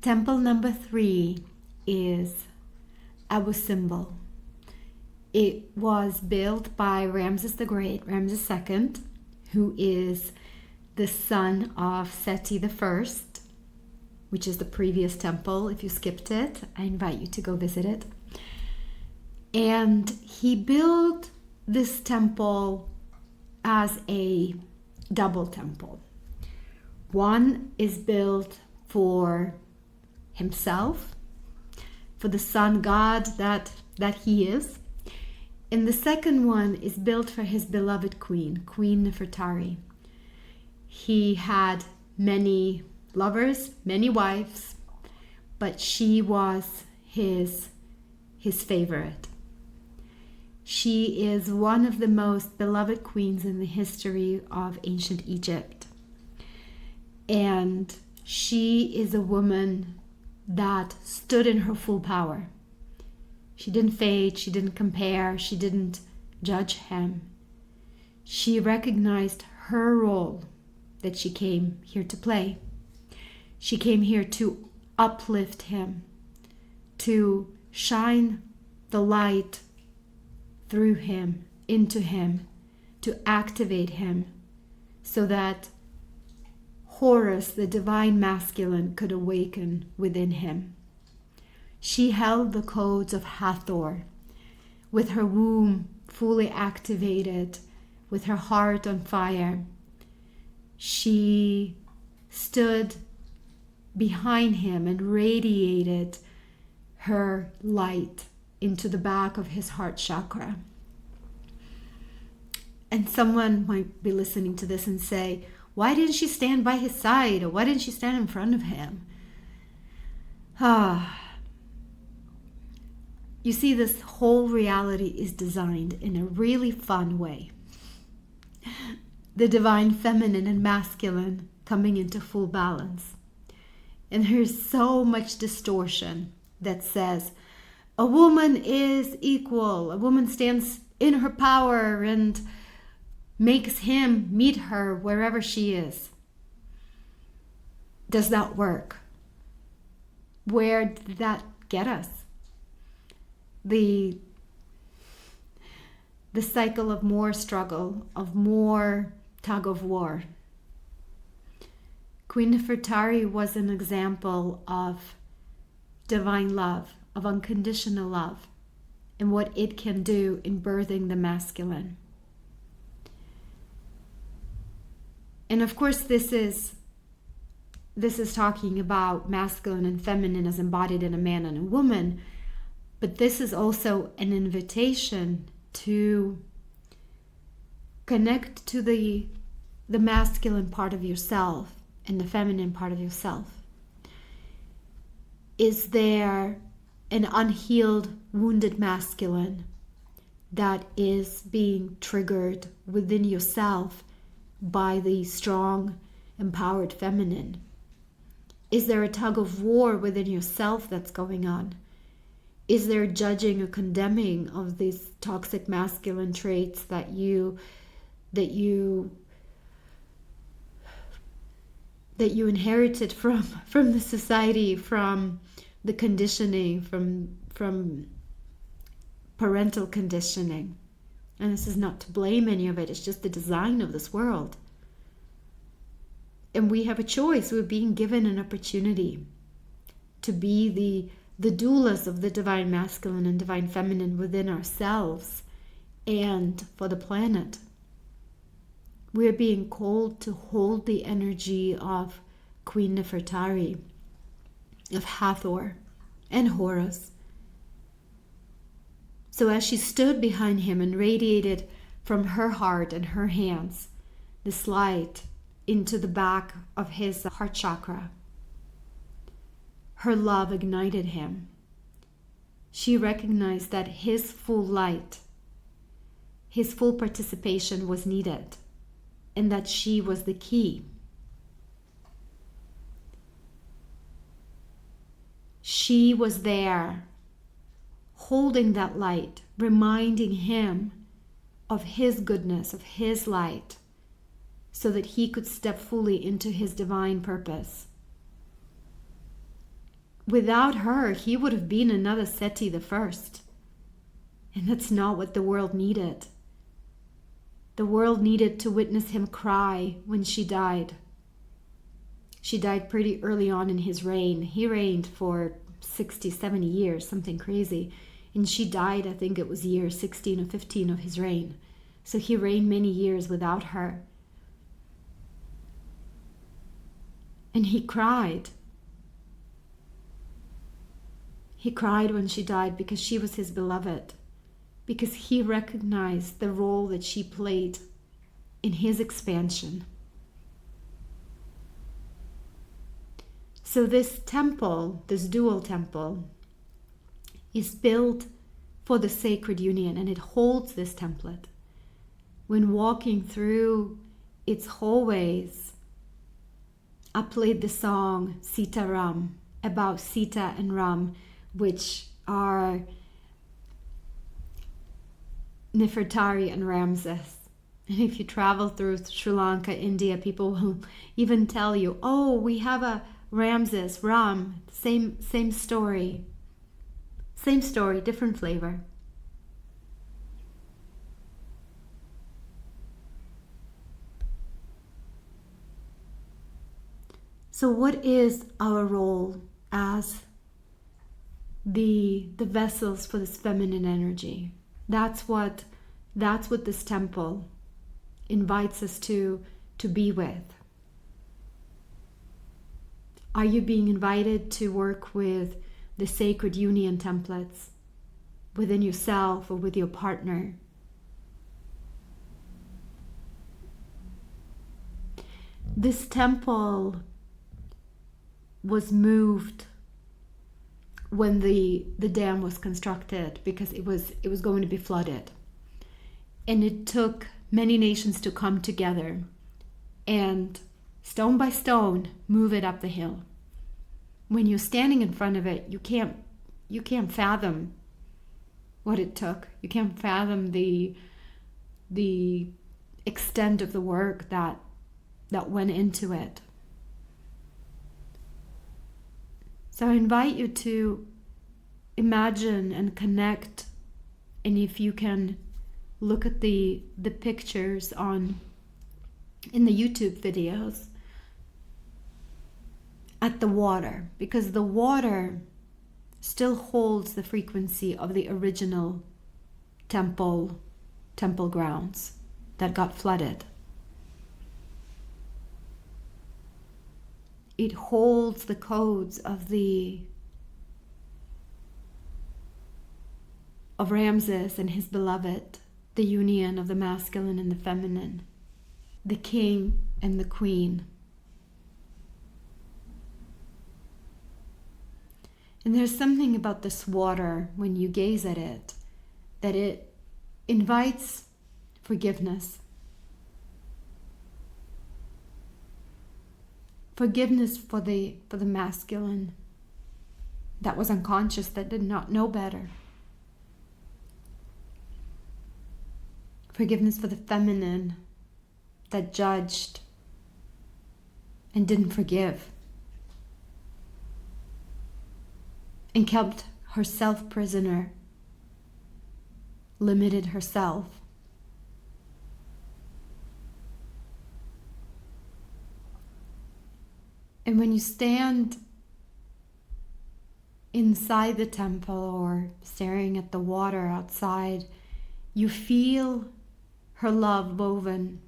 Temple number 3 is Abu Simbel. It was built by Ramses the Great, Ramses II, who is the son of Seti the First, which is the previous temple. If you skipped it, I invite you to go visit it. And he built this temple as a double temple. One is built for himself, for the sun god that he is. And the second one is built for his beloved queen, Queen Nefertari. He had many lovers, many wives, but she was his favorite. She is one of the most beloved queens in the history of ancient Egypt. And she is a woman that stood in her full power. She didn't fade, she didn't compare, she didn't judge him. She recognized her role that she came here to play. She came here to uplift him, to shine the light through him, into him, to activate him, so that Horus, the divine masculine, could awaken within him. She held the codes of Hathor, with her womb fully activated, with her heart on fire. She stood behind him and radiated her light into the back of his heart chakra. And someone might be listening to this and say, why didn't she stand by his side? Or why didn't she stand in front of him? You see, this whole reality is designed in a really fun way. The divine feminine and masculine coming into full balance. And there's so much distortion that says a woman is equal. A woman stands in her power and makes him meet her wherever she is. Does that work? Where did that get us? The cycle of more struggle, of more tug of war. Queen Nefertari was an example of divine love, of unconditional love, and what it can do in birthing the masculine. And of course, this is talking about masculine and feminine as embodied in a man and a woman, but this is also an invitation to connect to the masculine part of yourself and the feminine part of yourself. Is there an unhealed, wounded masculine that is being triggered within yourself by the strong, empowered feminine? Is there a tug of war within yourself that's going on? Is there judging or condemning of these toxic masculine traits that you inherited from the society, from the conditioning, from parental conditioning? And this is not to blame any of it, it's just the design of this world. And we have a choice. We're being given an opportunity to be the doulas of the divine masculine and divine feminine within ourselves and for the planet. We're being called to hold the energy of Queen Nefertari, of Hathor and Horus. So as she stood behind him and radiated from her heart and her hands this light into the back of his heart chakra, her love ignited him. She recognized that his full light, his full participation was needed, and that she was the key. She was there, holding that light, reminding him of his goodness, of his light, so that he could step fully into his divine purpose. without her, he would have been another Seti the first. And that's not what the world needed. The world needed to witness him cry when she died. She died pretty early on in his reign. He reigned for 60, 70 years, something crazy. And she died, I think it was year 16 or 15 of his reign. So he reigned many years without her. And he cried. He cried when she died because she was his beloved. Because he recognized the role that she played in his expansion. So this temple, this dual temple, is built for the sacred union, and it holds this template. When walking through its hallways, I played the song Sita Ram, about Sita and Ram, which are Nefertari and Ramses. And if you travel through Sri Lanka, India, people will even tell you, oh, we have a Ramses, Ram, same story. Same story, different flavor. So what is our role as the vessels for this feminine energy? That's what this temple invites us to be with. Are you being invited to work with the sacred union templates within yourself or with your partner? This temple was moved when the dam was constructed because it was going to be flooded. And it took many nations to come together and stone by stone move it up the hill. When you're standing in front of it, you can't fathom what it took. You can't fathom the extent of the work that went into it. So I invite you to imagine and connect, and if you can look at the pictures in the YouTube videos, at the water, because the water still holds the frequency of the original temple grounds that got flooded. It holds the codes of Ramses and his beloved, the union of the masculine and the feminine, the king and the queen. And there's something about this water, when you gaze at it, that it invites forgiveness. Forgiveness for the masculine that was unconscious, that did not know better. Forgiveness for the feminine that judged and didn't forgive and kept herself prisoner, limited herself. And when you stand inside the temple or staring at the water outside, you feel her love woven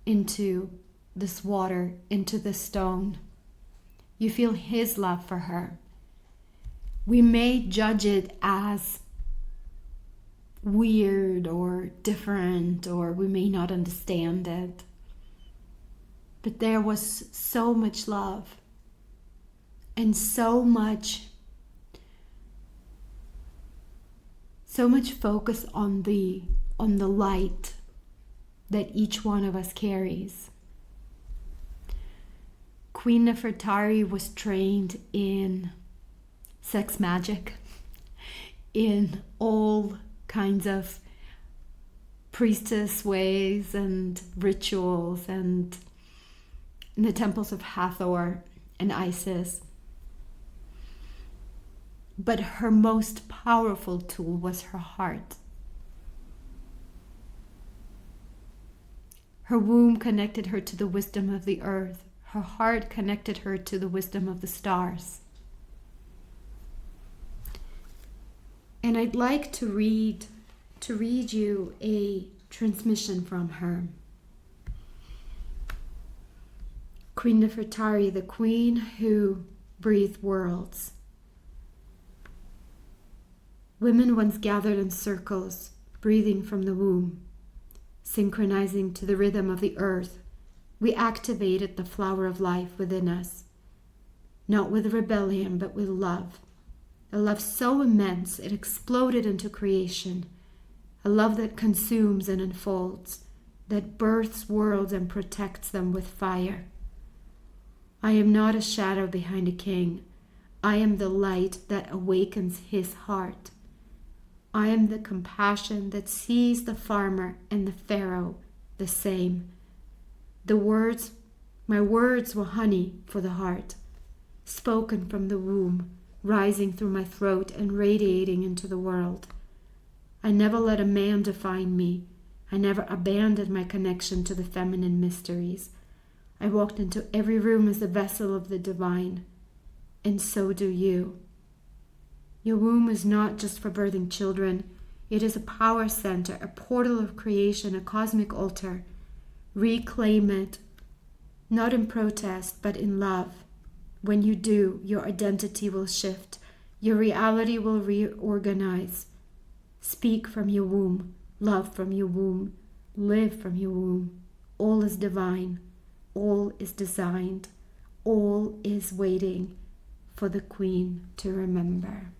into this water, into the stone. You feel his love for her. We may judge it as weird or different, or we may not understand it. But there was so much love and so much focus on the light that each one of us carries. Queen Nefertari was trained in sex magic, in all kinds of priestess ways and rituals, and in the temples of Hathor and Isis. but her most powerful tool was her heart. Her womb connected her to the wisdom of the earth. Her heart connected her to the wisdom of the stars. And I'd like to read you a transmission from her. Queen Nefertari, the queen who breathed worlds. Women once gathered in circles, breathing from the womb, synchronizing to the rhythm of the earth. We activated the flower of life within us, not with rebellion, but with love. A love so immense it exploded into creation, a love that consumes and unfolds, that births worlds and protects them with fire. I am not a shadow behind a king. I am the light that awakens his heart. I am the compassion that sees the farmer and the pharaoh the same. My words were honey for the heart, spoken from the womb, rising through my throat and radiating into the world. I never let a man define me. I never abandoned my connection to the feminine mysteries. I walked into every room as a vessel of the divine, and so do you. Your womb is not just for birthing children. It is a power center, a portal of creation, a cosmic altar. Reclaim it, not in protest, but in love. When you do, your identity will shift. Your reality will reorganize. Speak from your womb, love from your womb, live from your womb. All is divine. All is designed. All is waiting for the queen to remember.